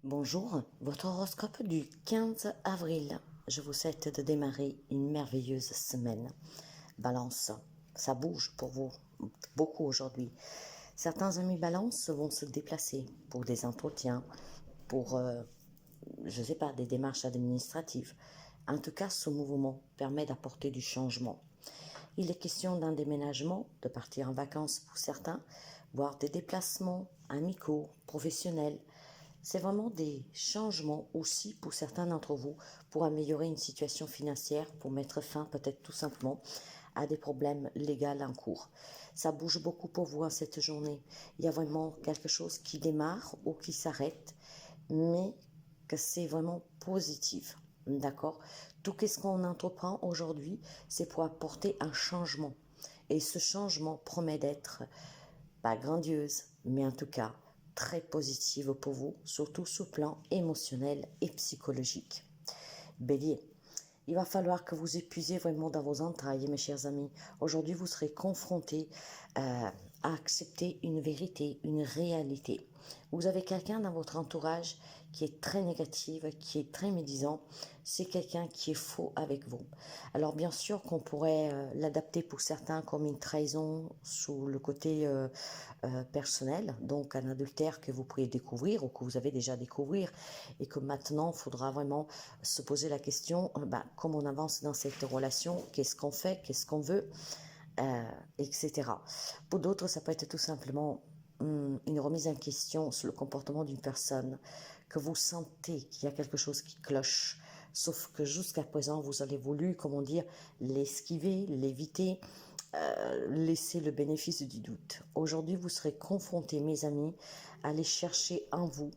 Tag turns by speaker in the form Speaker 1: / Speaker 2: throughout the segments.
Speaker 1: Bonjour, votre horoscope du 15 avril. Je vous souhaite de démarrer une merveilleuse semaine. Balance, ça bouge pour vous beaucoup aujourd'hui. Certains amis Balance vont se déplacer pour des entretiens, pour, je ne sais pas, des démarches administratives. En tout cas, ce mouvement permet d'apporter du changement. Il est question d'un déménagement, de partir en vacances pour certains, voire des déplacements amicaux, professionnels. C'est vraiment des changements aussi pour certains d'entre vous pour améliorer une situation financière, pour mettre fin peut-être tout simplement à des problèmes légaux en cours. Ça bouge beaucoup pour vous en cette journée. Il y a vraiment quelque chose qui démarre ou qui s'arrête, mais que c'est vraiment positif. D'accord? Tout ce qu'on entreprend aujourd'hui, c'est pour apporter un changement. Et ce changement promet d'être pas grandiose, mais en tout cas très positive pour vous, surtout sur le plan émotionnel et psychologique. Bélier, il va falloir que vous épuisiez vraiment dans vos entrailles, mes chers amis. Aujourd'hui, vous serez confrontés à accepter une vérité, une réalité. Vous avez quelqu'un dans votre entourage qui est très négatif, qui est très médisant. C'est quelqu'un qui est faux avec vous. Alors bien sûr qu'on pourrait l'adapter pour certains comme une trahison sous le côté personnel, donc un adultère que vous pourriez découvrir ou que vous avez déjà découvert et que maintenant il faudra vraiment se poser la question, comment on avance dans cette relation, qu'est-ce qu'on fait, qu'est-ce qu'on veut, etc. Pour d'autres, ça peut être tout simplement une remise en question sur le comportement d'une personne, que vous sentez qu'il y a quelque chose qui cloche, sauf que jusqu'à présent, vous avez voulu, comment dire, l'esquiver, l'éviter, laisser le bénéfice du doute. Aujourd'hui, vous serez confrontés, mes amis, à aller chercher en vous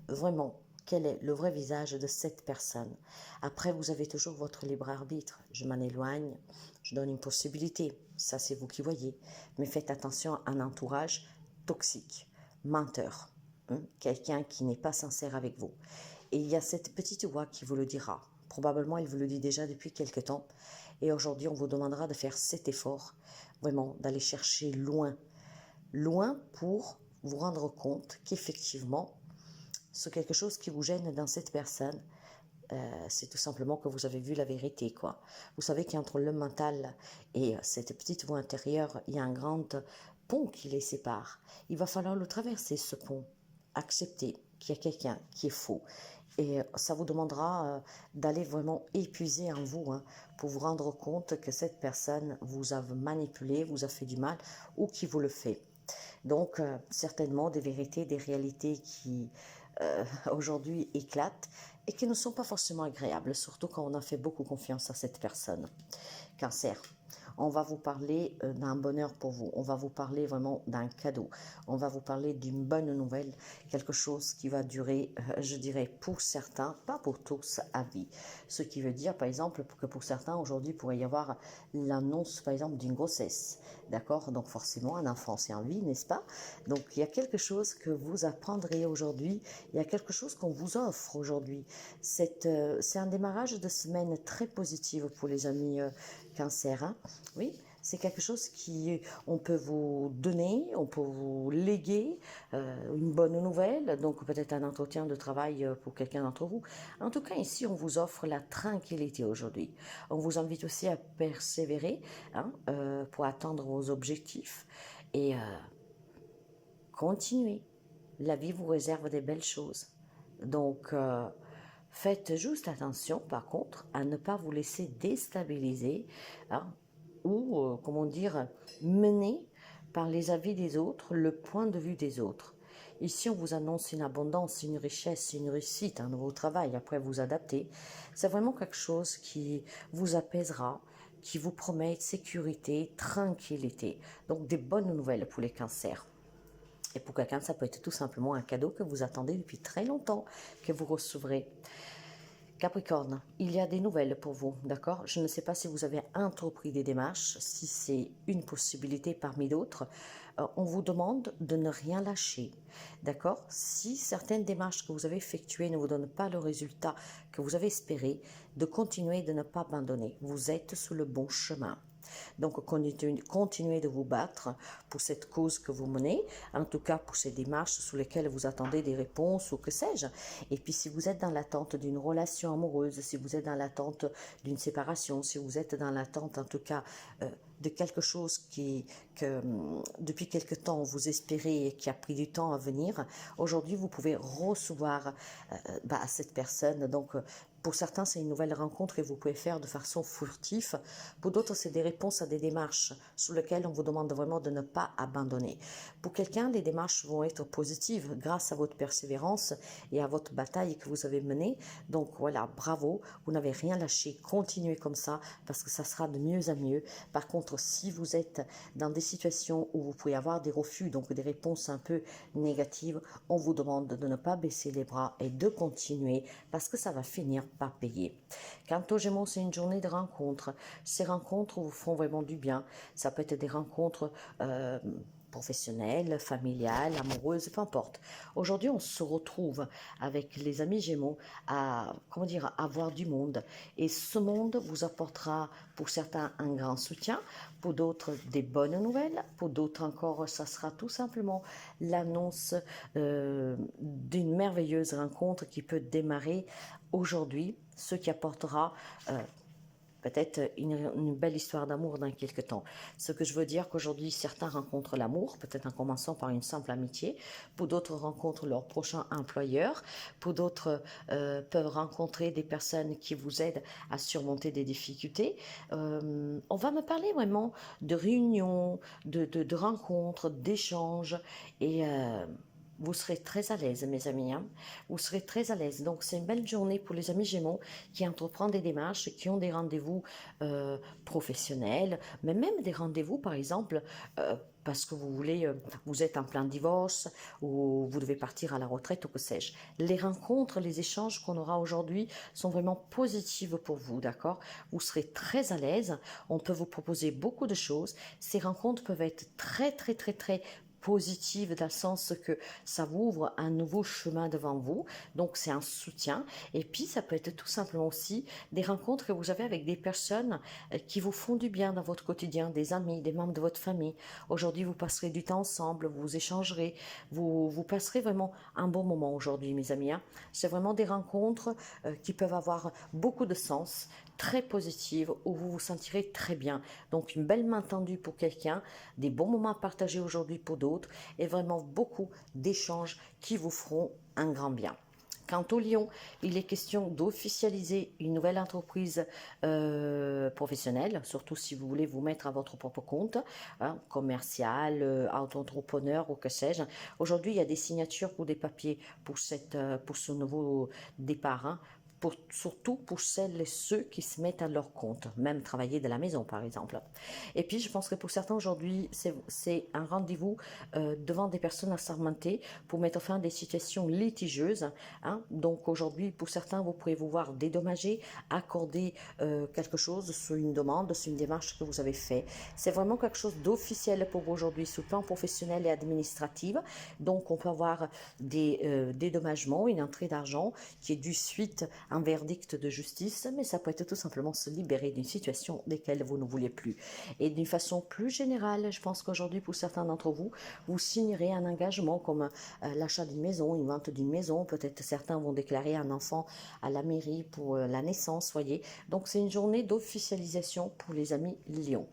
Speaker 1: vraiment quel est le vrai visage de cette personne. Après, vous avez toujours votre libre arbitre. Je m'en éloigne, je donne une possibilité. Ça, c'est vous qui voyez. Mais faites attention à un entourage toxique, menteur, quelqu'un qui n'est pas sincère avec vous. Et il y a cette petite voix qui vous le dira. Probablement, il vous le dit déjà depuis quelque temps. Et aujourd'hui, on vous demandera de faire cet effort, vraiment, d'aller chercher loin. Loin pour vous rendre compte qu'effectivement, c'est quelque chose qui vous gêne dans cette personne. C'est tout simplement que vous avez vu la vérité, quoi. Vous savez qu'entre le mental et cette petite voix intérieure, il y a un grand pont qui les sépare. Il va falloir le traverser, ce pont. Accepter qu'il y a quelqu'un qui est faux. Et ça vous demandera d'aller vraiment épuiser en vous pour vous rendre compte que cette personne vous a manipulé, vous a fait du mal ou qui vous le fait. Donc, certainement des vérités, des réalités qui aujourd'hui éclatent et qui ne sont pas forcément agréables, surtout quand on a fait beaucoup confiance à cette personne. Cancer. On va vous parler d'un bonheur pour vous. On va vous parler vraiment d'un cadeau. On va vous parler d'une bonne nouvelle, quelque chose qui va durer, je dirais, pour certains, pas pour tous, à vie. Ce qui veut dire, par exemple, que pour certains, aujourd'hui, il pourrait y avoir l'annonce, par exemple, d'une grossesse. D'accord? Donc, forcément, un enfant, c'est en vie, n'est-ce pas? Donc, il y a quelque chose que vous apprendrez aujourd'hui. Il y a quelque chose qu'on vous offre aujourd'hui. C'est un démarrage de semaine très positive pour les amis Cancer. Oui, c'est quelque chose qui on peut vous donner, on peut vous léguer une bonne nouvelle, donc peut-être un entretien de travail pour quelqu'un d'entre vous. En tout cas, ici, on vous offre la tranquillité aujourd'hui. On vous invite aussi à persévérer pour atteindre vos objectifs et continuer. La vie vous réserve des belles choses. Donc, faites juste attention, par contre, à ne pas vous laisser déstabiliser ou, comment dire, mener par les avis des autres, le point de vue des autres. Ici, on vous annonce une abondance, une richesse, une réussite, un nouveau travail, après vous adapter. C'est vraiment quelque chose qui vous apaisera, qui vous promet sécurité, tranquillité. Donc, des bonnes nouvelles pour les cancers. Et pour quelqu'un, ça peut être tout simplement un cadeau que vous attendez depuis très longtemps, que vous recevrez. Capricorne, il y a des nouvelles pour vous, d'accord? Je ne sais pas si vous avez entrepris des démarches, si c'est une possibilité parmi d'autres. On vous demande de ne rien lâcher, d'accord? Si certaines démarches que vous avez effectuées ne vous donnent pas le résultat que vous avez espéré, de continuer, de ne pas abandonner. Vous êtes sur le bon chemin. Donc, continuez de vous battre pour cette cause que vous menez, en tout cas pour ces démarches sur lesquelles vous attendez des réponses ou que sais-je. Et puis, si vous êtes dans l'attente d'une relation amoureuse, si vous êtes dans l'attente d'une séparation, si vous êtes dans l'attente, en tout cas, de quelque chose que depuis quelque temps vous espérez et qui a pris du temps à venir, aujourd'hui vous pouvez recevoir cette personne. Donc pour certains, c'est une nouvelle rencontre que vous pouvez faire de façon furtive. Pour d'autres, c'est des réponses à des démarches sur lesquelles on vous demande vraiment de ne pas abandonner. Pour quelqu'un, les démarches vont être positives grâce à votre persévérance et à votre bataille que vous avez menée. Donc voilà, bravo, vous n'avez rien lâché. Continuez comme ça parce que ça sera de mieux en mieux. Par contre, si vous êtes dans des situations où vous pouvez avoir des refus, donc des réponses un peu négatives, on vous demande de ne pas baisser les bras et de continuer parce que ça va finir par payer. Quant aux Gémeaux, c'est une journée de rencontres. Ces rencontres vous font vraiment du bien. Ça peut être des rencontres professionnelles, familiales, amoureuses, peu importe. Aujourd'hui, on se retrouve avec les amis Gémeaux à, à voir du monde. Et ce monde vous apportera pour certains un grand soutien, pour d'autres des bonnes nouvelles, pour d'autres encore, ça sera tout simplement l'annonce d'une merveilleuse rencontre qui peut démarrer aujourd'hui, ce qui apportera peut-être une belle histoire d'amour dans quelques temps. Ce que je veux dire qu'aujourd'hui, certains rencontrent l'amour, peut-être en commençant par une simple amitié. Pour d'autres, rencontrent leur prochain employeur. Pour d'autres, peuvent rencontrer des personnes qui vous aident à surmonter des difficultés. On va me parler vraiment de réunions, de rencontres, d'échanges et vous serez très à l'aise, mes amis. Hein? Vous serez très à l'aise. Donc, c'est une belle journée pour les amis Gémeaux qui entreprennent des démarches, qui ont des rendez-vous professionnels, mais même des rendez-vous, par exemple, parce que vous voulez, vous êtes en plein divorce ou vous devez partir à la retraite ou que sais-je. Les rencontres, les échanges qu'on aura aujourd'hui sont vraiment positifs pour vous, d'accord? Vous serez très à l'aise. On peut vous proposer beaucoup de choses. Ces rencontres peuvent être très, très, très, très positive dans le sens que ça vous ouvre un nouveau chemin devant vous, donc c'est un soutien. Et puis ça peut être tout simplement aussi des rencontres que vous avez avec des personnes qui vous font du bien dans votre quotidien, des amis, des membres de votre famille. Aujourd'hui vous passerez du temps ensemble, vous échangerez, vous passerez vraiment un bon moment aujourd'hui, mes amis. Hein. C'est vraiment des rencontres qui peuvent avoir beaucoup de sens, très positive, où vous vous sentirez très bien. Donc une belle main tendue pour quelqu'un, des bons moments à partager aujourd'hui pour d'autres, et vraiment beaucoup d'échanges qui vous feront un grand bien. Quant au Lion, il est question d'officialiser une nouvelle entreprise professionnelle, surtout si vous voulez vous mettre à votre propre compte, hein, commercial, auto-entrepreneur ou que sais-je. Aujourd'hui, il y a des signatures pour des papiers pour ce nouveau départ. Hein, surtout pour celles et ceux qui se mettent à leur compte, même travailler de la maison par exemple. Et puis je pense que pour certains aujourd'hui, c'est un rendez-vous devant des personnes assermentées pour mettre fin à des situations litigieuses. Hein. Donc aujourd'hui, pour certains, vous pouvez vous voir dédommager, accorder quelque chose sur une demande, sur une démarche que vous avez fait. C'est vraiment quelque chose d'officiel pour vous aujourd'hui sur le plan professionnel et administratif. Donc on peut avoir des dédommagements, une entrée d'argent qui est due suite un verdict de justice, mais ça peut être tout simplement se libérer d'une situation desquelles vous ne vouliez plus. Et d'une façon plus générale, je pense qu'aujourd'hui, pour certains d'entre vous, vous signerez un engagement comme l'achat d'une maison, une vente d'une maison. Peut-être certains vont déclarer un enfant à la mairie pour la naissance, voyez. Donc c'est une journée d'officialisation pour les amis Lions.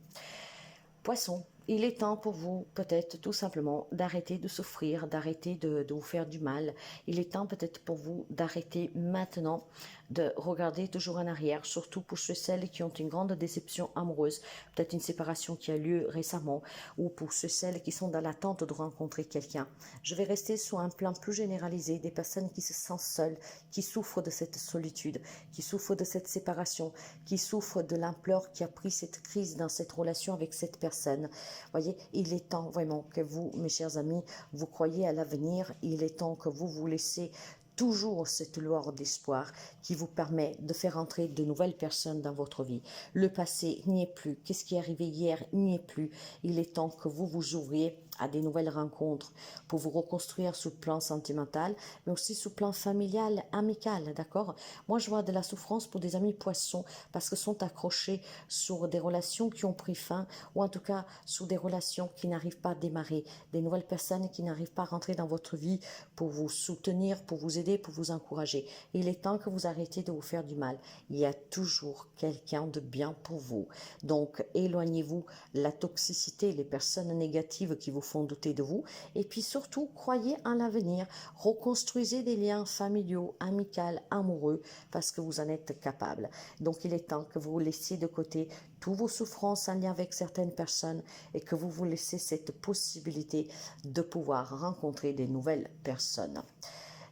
Speaker 1: Poisson, il est temps pour vous peut-être tout simplement d'arrêter de souffrir, d'arrêter de vous faire du mal. Il est temps peut-être pour vous d'arrêter maintenant de regarder toujours en arrière, surtout pour ceux et celles qui ont une grande déception amoureuse, peut-être une séparation qui a lieu récemment, ou pour ceux et celles qui sont dans l'attente de rencontrer quelqu'un. Je vais rester sur un plan plus généralisé, des personnes qui se sentent seules, qui souffrent de cette solitude, qui souffrent de cette séparation, qui souffrent de l'ampleur qui a pris cette crise dans cette relation avec cette personne. Voyez, il est temps vraiment que vous, mes chers amis, vous croyez à l'avenir. Il est temps que vous vous laissez toujours cette lueur d'espoir qui vous permet de faire entrer de nouvelles personnes dans votre vie. Le passé n'y est plus. Qu'est-ce qui est arrivé hier n'y est plus. Il est temps que vous vous ouvriez à des nouvelles rencontres pour vous reconstruire sur le plan sentimental, mais aussi sur le plan familial, amical, d'accord? Moi, je vois de la souffrance pour des amis poissons parce que sont accrochés sur des relations qui ont pris fin ou en tout cas sur des relations qui n'arrivent pas à démarrer, des nouvelles personnes qui n'arrivent pas à rentrer dans votre vie pour vous soutenir, pour vous aider, pour vous encourager. Il est temps que vous arrêtiez de vous faire du mal. Il y a toujours quelqu'un de bien pour vous. Donc, éloignez-vous la toxicité, les personnes négatives qui vous font douter de vous. Et puis surtout, croyez en l'avenir. Reconstruisez des liens familiaux, amicaux, amoureux, parce que vous en êtes capable. Donc, il est temps que vous laissiez de côté toutes vos souffrances en lien avec certaines personnes et que vous vous laissez cette possibilité de pouvoir rencontrer des nouvelles personnes.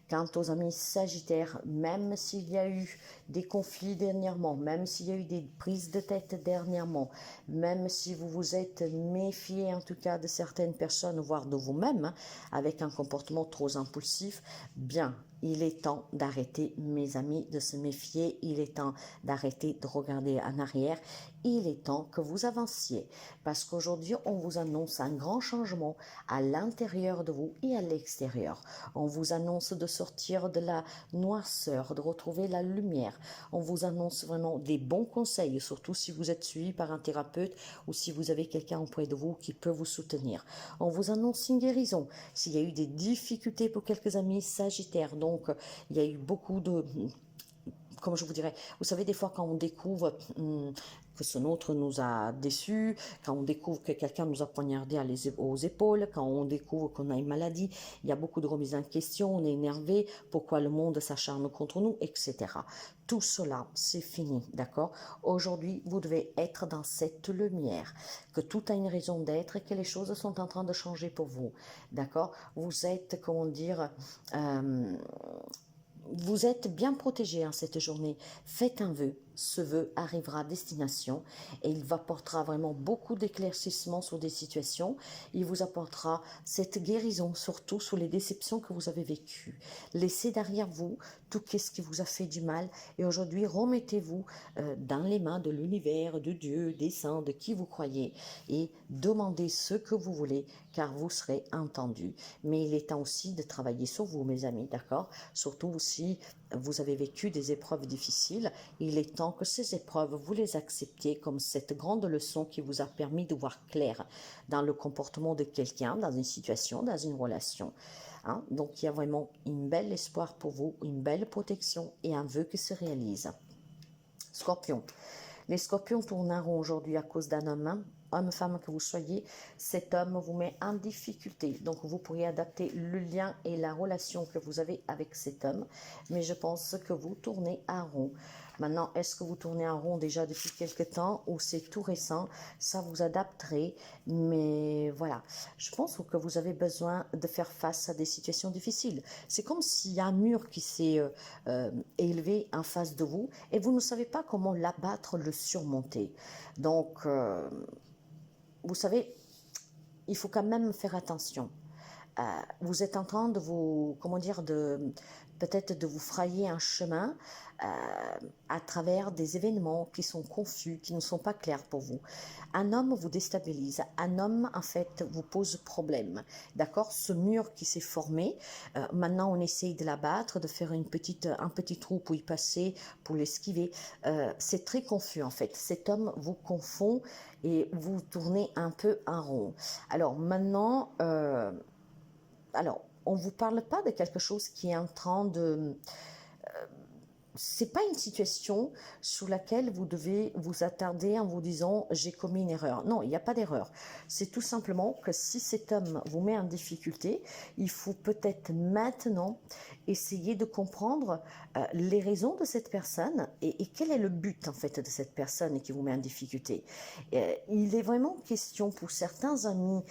Speaker 1: Quant aux amis sagittaires, même s'il y a eu des conflits dernièrement, même s'il y a eu des prises de tête dernièrement, même si vous vous êtes méfié en tout cas de certaines personnes, voire de vous-même, avec un comportement trop impulsif, bien, il est temps d'arrêter, mes amis, de se méfier. Il est temps d'arrêter de regarder en arrière. Il est temps que vous avanciez parce qu'aujourd'hui, on vous annonce un grand changement à l'intérieur de vous et à l'extérieur. On vous annonce de sortir de la noirceur, de retrouver la lumière. On vous annonce vraiment des bons conseils, surtout si vous êtes suivi par un thérapeute ou si vous avez quelqu'un auprès de vous qui peut vous soutenir. On vous annonce une guérison. S'il y a eu des difficultés pour quelques amis sagittaires, donc il y a eu beaucoup de, comme je vous dirais, vous savez, des fois quand on découvre que ce nôtre nous a déçus, quand on découvre que quelqu'un nous a poignardé aux épaules, quand on découvre qu'on a une maladie, il y a beaucoup de remises en question, on est énervé, pourquoi le monde s'acharne contre nous, etc. Tout cela, c'est fini, d'accord? Aujourd'hui, vous devez être dans cette lumière, que tout a une raison d'être et que les choses sont en train de changer pour vous, d'accord? Vous êtes, comment dire, vous êtes bien protégé en cette journée. Faites un vœu. Ce vœu arrivera à destination et il vous apportera vraiment beaucoup d'éclaircissements sur des situations. Il vous apportera cette guérison, surtout sur les déceptions que vous avez vécues. Laissez derrière vous tout ce qui vous a fait du mal et aujourd'hui remettez-vous dans les mains de l'univers, de Dieu, des saints, de qui vous croyez et demandez ce que vous voulez car vous serez entendu. Mais il est temps aussi de travailler sur vous, mes amis, d'accord? Surtout si vous avez vécu des épreuves difficiles, il est temps que ces épreuves, vous les acceptiez comme cette grande leçon qui vous a permis de voir clair dans le comportement de quelqu'un, dans une situation, dans une relation. Hein? Donc, il y a vraiment une belle espoir pour vous, une belle protection et un vœu qui se réalise. Scorpion. Les scorpions tournent en rond aujourd'hui à cause d'un homme, femme que vous soyez, cet homme vous met en difficulté. Donc, vous pourriez adapter le lien et la relation que vous avez avec cet homme. Mais je pense que vous tournez en rond. Maintenant, est-ce que vous tournez en rond déjà depuis quelque temps ou c'est tout récent? Ça vous adapterez. Mais voilà, je pense que vous avez besoin de faire face à des situations difficiles. C'est comme s'il y a un mur qui s'est élevé en face de vous et vous ne savez pas comment l'abattre, le surmonter. Donc, vous savez, il faut quand même faire attention. Vous êtes en train de vous, comment dire, peut-être de vous frayer un chemin à travers des événements qui sont confus, qui ne sont pas clairs pour vous. Un homme vous déstabilise, un homme en fait vous pose problème, d'accord? Ce mur qui s'est formé, maintenant on essaye de l'abattre, de faire un petit trou pour y passer, pour l'esquiver. C'est très confus en fait. Cet homme vous confond et vous tournez un peu en rond. Alors maintenant, on ne vous parle pas de quelque chose qui est en train de... c'est pas une situation sur laquelle vous devez vous attarder en vous disant j'ai commis une erreur. Non, il n'y a pas d'erreur. C'est tout simplement que si cet homme vous met en difficulté, il faut peut-être maintenant essayer de comprendre les raisons de cette personne et quel est le but en fait de cette personne qui vous met en difficulté. Il est vraiment question pour certains amis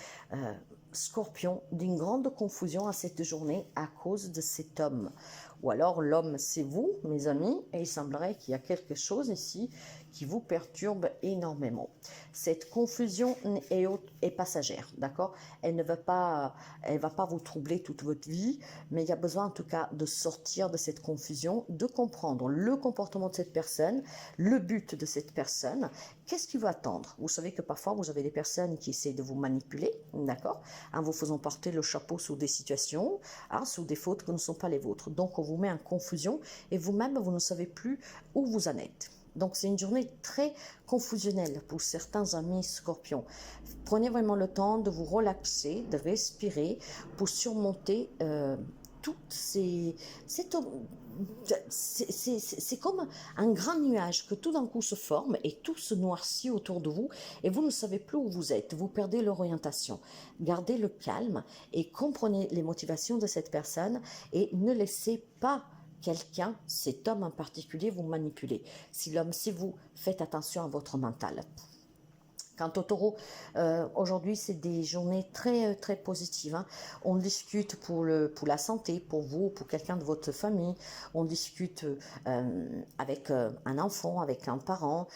Speaker 1: Scorpion d'une grande confusion à cette journée à cause de cet homme Ou alors l'homme, c'est vous, mes amis, et il semblerait qu'il y a quelque chose ici qui vous perturbe énormément. Cette confusion est passagère, d'accord? Elle ne va pas, elle va pas vous troubler toute votre vie, mais il y a besoin en tout cas de sortir de cette confusion, de comprendre le comportement de cette personne, le but de cette personne, qu'est-ce qu'il veut attendre. Vous savez que parfois vous avez des personnes qui essaient de vous manipuler, d'accord? En vous faisant porter le chapeau sous des situations, sous des fautes qui ne sont pas les vôtres. Donc on vous met en confusion et vous-même vous ne savez plus où vous en êtes. Donc, c'est une journée très confusionnelle pour certains amis scorpions. Prenez vraiment le temps de vous relaxer, de respirer pour surmonter toutes ces... C'est comme un grand nuage que tout d'un coup se forme et tout se noircit autour de vous et vous ne savez plus où vous êtes. Vous perdez l'orientation. Gardez le calme et comprenez les motivations de cette personne et ne laissez pas quelqu'un, cet homme en particulier, vous manipuler. Si l'homme, c'est vous, faites attention à votre mental. Quant au taureau, aujourd'hui, c'est des journées très positives. Hein. On discute pour la santé, pour vous, pour quelqu'un de votre famille. On discute avec un enfant, avec un parent.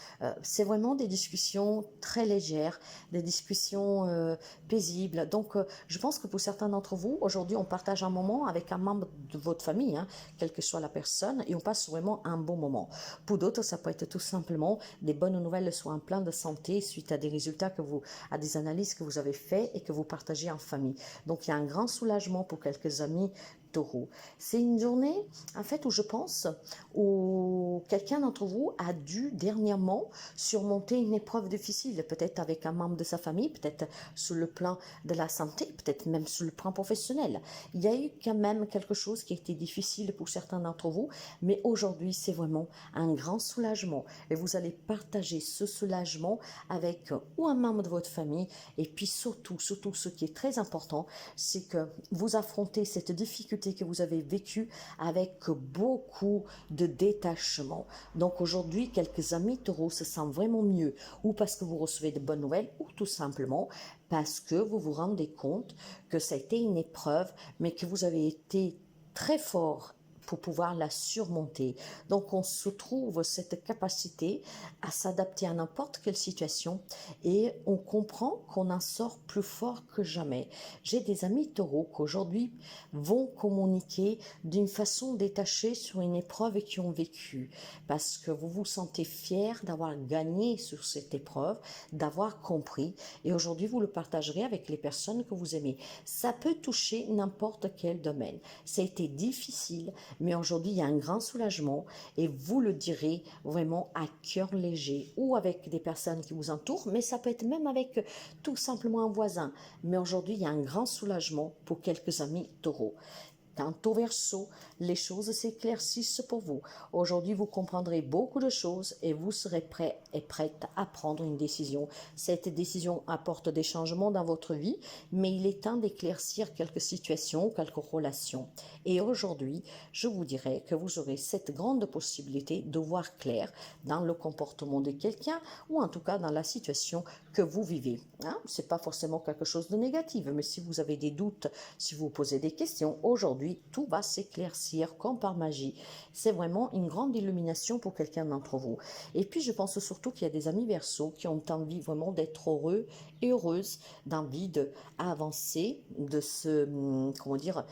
Speaker 1: C'est vraiment des discussions très légères, des discussions paisibles. Donc, je pense que pour certains d'entre vous, aujourd'hui, on partage un moment avec un membre de votre famille, hein, quelle que soit la personne, et on passe vraiment un bon moment. Pour d'autres, ça peut être tout simplement des bonnes nouvelles sur un plan de santé suite à des résultats à des analyses que vous avez faites et que vous partagez en famille. Donc, il y a un grand soulagement pour quelques amis taureaux. C'est une journée, en fait, où je pense, où quelqu'un d'entre vous a dû dernièrement surmonter une épreuve difficile, peut-être avec un membre de sa famille, peut-être sur le plan de la santé, peut-être même sur le plan professionnel. Il y a eu quand même quelque chose qui a été difficile pour certains d'entre vous, mais aujourd'hui, c'est vraiment un grand soulagement. Et vous allez partager ce soulagement avec ou un membre de votre famille, et puis surtout ce qui est très important, c'est que vous affrontez cette difficulté que vous avez vécue avec beaucoup de détachement. Donc aujourd'hui, quelques amis taureaux se sentent vraiment mieux, ou parce que vous recevez de bonnes nouvelles, ou tout simplement parce que vous vous rendez compte que ça a été une épreuve, mais que vous avez été très fort pour pouvoir la surmonter. Donc on se trouve cette capacité à s'adapter à n'importe quelle situation et on comprend qu'on en sort plus fort que jamais. J'ai des amis taureaux qui aujourd'hui vont communiquer d'une façon détachée sur une épreuve qu'ils ont vécue parce que vous vous sentez fier d'avoir gagné sur cette épreuve, d'avoir compris et aujourd'hui vous le partagerez avec les personnes que vous aimez. Ça peut toucher n'importe quel domaine. Ça a été difficile, mais aujourd'hui il y a un grand soulagement et vous le direz vraiment à cœur léger ou avec des personnes qui vous entourent, mais ça peut être même avec tout simplement un voisin. Mais aujourd'hui il y a un grand soulagement pour quelques amis taureaux. Quant au Verseau, les choses s'éclaircissent pour vous. Aujourd'hui, vous comprendrez beaucoup de choses et vous serez prêt et prête à prendre une décision. Cette décision apporte des changements dans votre vie, mais il est temps d'éclaircir quelques situations, quelques relations. Et aujourd'hui, je vous dirais que vous aurez cette grande possibilité de voir clair dans le comportement de quelqu'un ou en tout cas dans la situation que vous vivez. Hein? Ce n'est pas forcément quelque chose de négatif, mais si vous avez des doutes, si vous posez des questions, aujourd'hui, tout va s'éclaircir comme par magie. C'est vraiment une grande illumination pour quelqu'un d'entre vous. Et puis, je pense surtout qu'il y a des amis Verseaux qui ont envie vraiment d'être heureux et heureuses, d'envie d'avancer, de se, comment dire,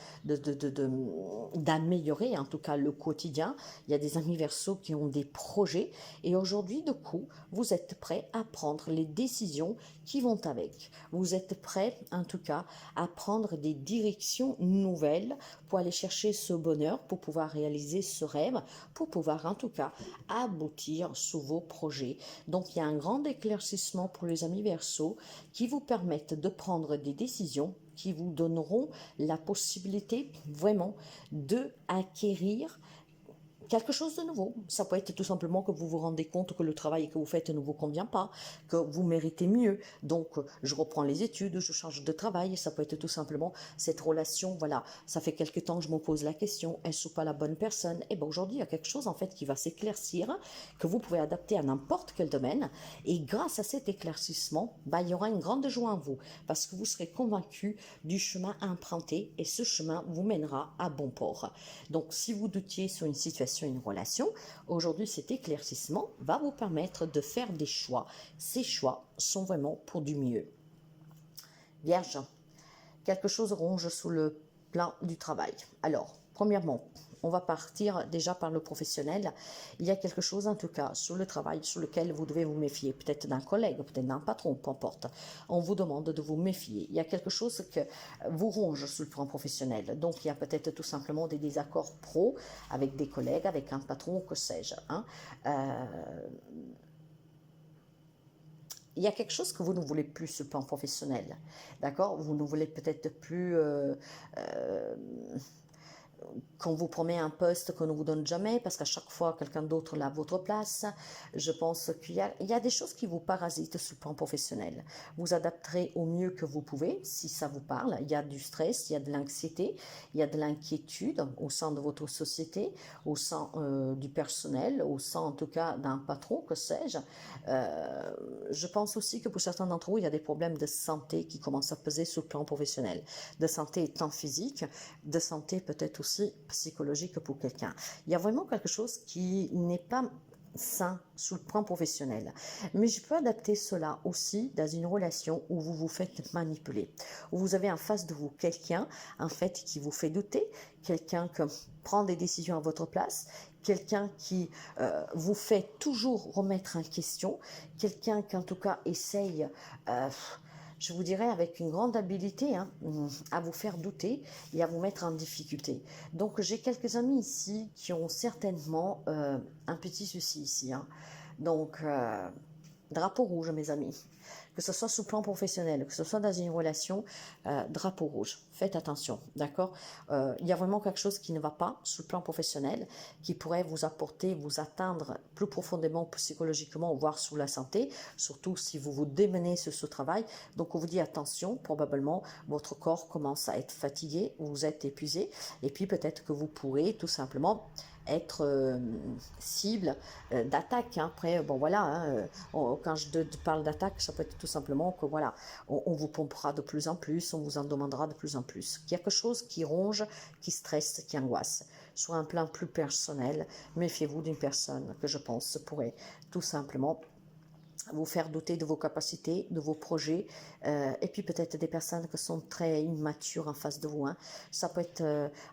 Speaker 1: d'améliorer en tout cas le quotidien. Il y a des amis Verseaux qui ont des projets et aujourd'hui, de coup, vous êtes prêts à prendre les décisions qui vont avec. Vous êtes prêts, en tout cas, à prendre des directions nouvelles pour aller chercher ce bonheur, pour pouvoir réaliser ce rêve, pour pouvoir, en tout cas, aboutir sur vos projets. Donc, il y a un grand éclaircissement pour les amis Verseaux qui vous permettent de prendre des décisions qui vous donneront la possibilité vraiment de acquérir quelque chose de nouveau. Ça peut être tout simplement que vous vous rendez compte que le travail que vous faites ne vous convient pas, que vous méritez mieux. Donc, je reprends les études, je change de travail. Ça peut être tout simplement cette relation. Voilà, ça fait quelque temps que je me pose la question, est-ce pas la bonne personne? Et bien aujourd'hui, il y a quelque chose en fait qui va s'éclaircir, que vous pouvez adapter à n'importe quel domaine. Et grâce à cet éclaircissement, ben, il y aura une grande joie en vous, parce que vous serez convaincu du chemin à emprunter, et ce chemin vous mènera à bon port. Donc, si vous doutiez sur une situation, une relation, aujourd'hui, cet éclaircissement va vous permettre de faire des choix. Ces choix sont vraiment pour du mieux. Vierge, quelque chose ronge sous le plan du travail. Alors, premièrement, on va partir déjà par le professionnel. Il y a quelque chose, en tout cas, sur le travail, sur lequel vous devez vous méfier. Peut-être d'un collègue, peut-être d'un patron, peu importe. On vous demande de vous méfier. Il y a quelque chose que vous ronge sur le plan professionnel. Donc, il y a peut-être tout simplement des désaccords pro avec des collègues, avec un patron, que sais-je. Il y a quelque chose que vous ne voulez plus sur le plan professionnel, d'accord? Vous ne voulez peut-être plus qu'on vous promet un poste qu'on ne vous donne jamais, parce qu'à chaque fois, quelqu'un d'autre l'a à votre place. Je pense qu'il y a des choses qui vous parasitent sur le plan professionnel. Vous adapterez au mieux que vous pouvez, si ça vous parle. Il y a du stress, il y a de l'anxiété, il y a de l'inquiétude au sein de votre société, au sein du personnel, au sein en tout cas d'un patron, que sais-je. Je pense aussi que pour certains d'entre vous, il y a des problèmes de santé qui commencent à peser sur le plan professionnel. De santé étant physique, de santé peut-être aussi psychologique pour quelqu'un. Il y a vraiment quelque chose qui n'est pas sain sous le plan professionnel. Mais je peux adapter cela aussi dans une relation où vous vous faites manipuler, où vous avez en face de vous quelqu'un en fait qui vous fait douter, quelqu'un qui prend des décisions à votre place, quelqu'un qui vous fait toujours remettre en question, quelqu'un qui en tout cas essaye je vous dirais avec une grande habileté, à vous faire douter et à vous mettre en difficulté. Donc j'ai quelques amis ici qui ont certainement un petit souci ici. Donc drapeau rouge, mes amis. Que ce soit sous le plan professionnel, que ce soit dans une relation, drapeau rouge. Faites attention, d'accord? Il y a vraiment quelque chose qui ne va pas sous le plan professionnel, qui pourrait vous apporter, vous atteindre plus profondément psychologiquement, voire sous la santé, surtout si vous vous démenez sur ce travail. Donc on vous dit attention, probablement votre corps commence à être fatigué, vous êtes épuisé, et puis peut-être que vous pourrez tout simplement être cible d'attaque. Après, bon voilà, quand je parle d'attaque, ça peut être tout simplement que voilà, on vous pompera de plus en plus, on vous en demandera de plus en plus. Quelque chose qui ronge, qui stresse, qui angoisse. Sur un plan plus personnel, méfiez-vous d'une personne que je pense pourrait tout simplement vous faire douter de vos capacités, de vos projets, et puis peut-être des personnes qui sont très immatures en face de vous. Ça peut être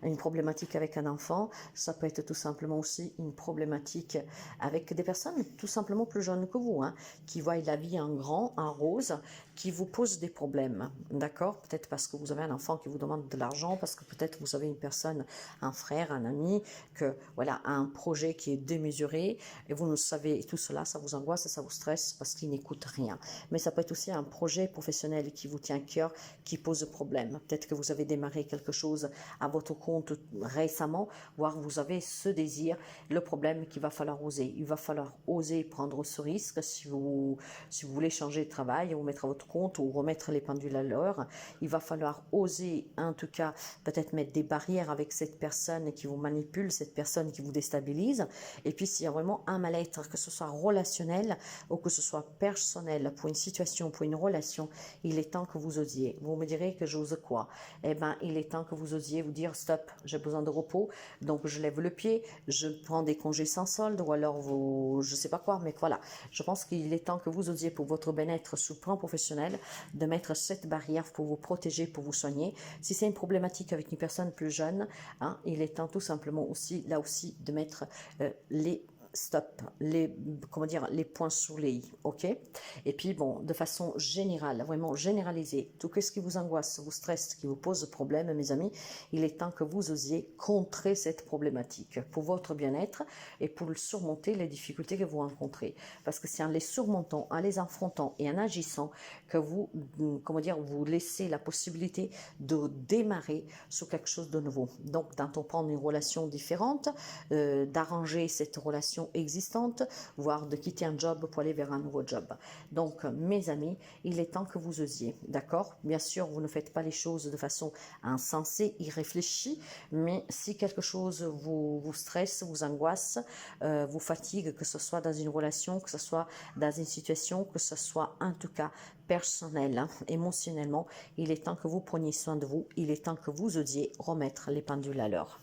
Speaker 1: une problématique avec un enfant, ça peut être tout simplement aussi une problématique avec des personnes tout simplement plus jeunes que vous, qui voient la vie en grand, en rose, qui vous posent des problèmes, d'accord? Peut-être parce que vous avez un enfant qui vous demande de l'argent, parce que peut-être vous avez une personne, un frère, un ami, que voilà, a un projet qui est démesuré, et vous ne savez, et tout cela, ça vous angoisse, ça vous stresse, parce qu'il n'écoute rien. Mais ça peut être aussi un projet professionnel qui vous tient à cœur, qui pose problème. Peut-être que vous avez démarré quelque chose à votre compte récemment, voire vous avez ce désir. Le problème qu'il va falloir oser. Il va falloir oser prendre ce risque si vous voulez changer de travail, vous mettre à votre compte ou remettre les pendules à l'heure. Il va falloir oser, en tout cas, peut-être mettre des barrières avec cette personne qui vous manipule, cette personne qui vous déstabilise. Et puis, s'il y a vraiment un mal-être, que ce soit relationnel ou que ce soit personnel, pour une situation, pour une relation, il est temps que vous osiez. Vous me direz que j'ose quoi? Eh bien, il est temps que vous osiez vous dire stop, j'ai besoin de repos, donc je lève le pied, je prends des congés sans solde, ou alors je sais pas quoi, mais voilà. Je pense qu'il est temps que vous osiez, pour votre bien-être sous le plan professionnel, de mettre cette barrière pour vous protéger, pour vous soigner. Si c'est une problématique avec une personne plus jeune, il est temps tout simplement aussi, là aussi, de mettre les stop, comment dire, les points sur les i, ok? Et puis bon, de façon générale, vraiment généralisée, tout ce qui vous angoisse, vous stresse, qui vous pose problème, mes amis, il est temps que vous osiez contrer cette problématique pour votre bien-être et pour surmonter les difficultés que vous rencontrez. Parce que c'est en les surmontant, en les affrontant et en agissant que vous, comment dire, vous laissez la possibilité de démarrer sur quelque chose de nouveau. Donc, d'entreprendre une relation différente, d'arranger cette relation existante, voire de quitter un job pour aller vers un nouveau job. Donc, mes amis, il est temps que vous osiez, d'accord? Bien sûr, vous ne faites pas les choses de façon insensée, irréfléchie, mais si quelque chose vous stresse, vous angoisse, vous fatigue, que ce soit dans une relation, que ce soit dans une situation, que ce soit en tout cas personnel, hein, émotionnellement, il est temps que vous preniez soin de vous, il est temps que vous osiez remettre les pendules à l'heure.